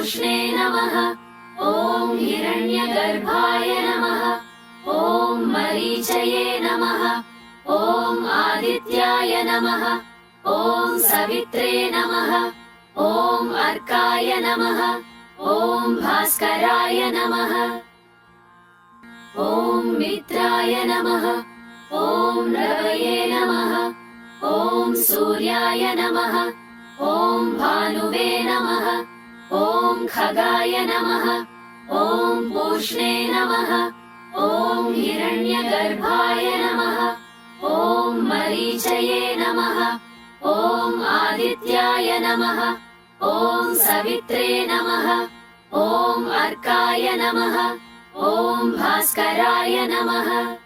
पूष्णे नमः। ॐ हिरण्यगर्भाय नमः। ॐ मरीचये नमः। ॐ आदित्याय नमः। ॐ सवित्रे नमः। ॐ अर्काय नमः। ॐ भास्कराय नमः। ॐ मित्राय नमः। ॐ रवये नमः। ॐ सूर्याय नमः। ॐ भानुवे नमः। ॐ खगाय नमः। ॐ पूष्णे नमः। ॐ हिरण्यगर्भाय नमः। ॐ मरीचये नमः। ॐ आदित्याय नमः। ॐ सवित्रे नमः। ॐ अर्काय नमः। ॐ भास्कराय नमः।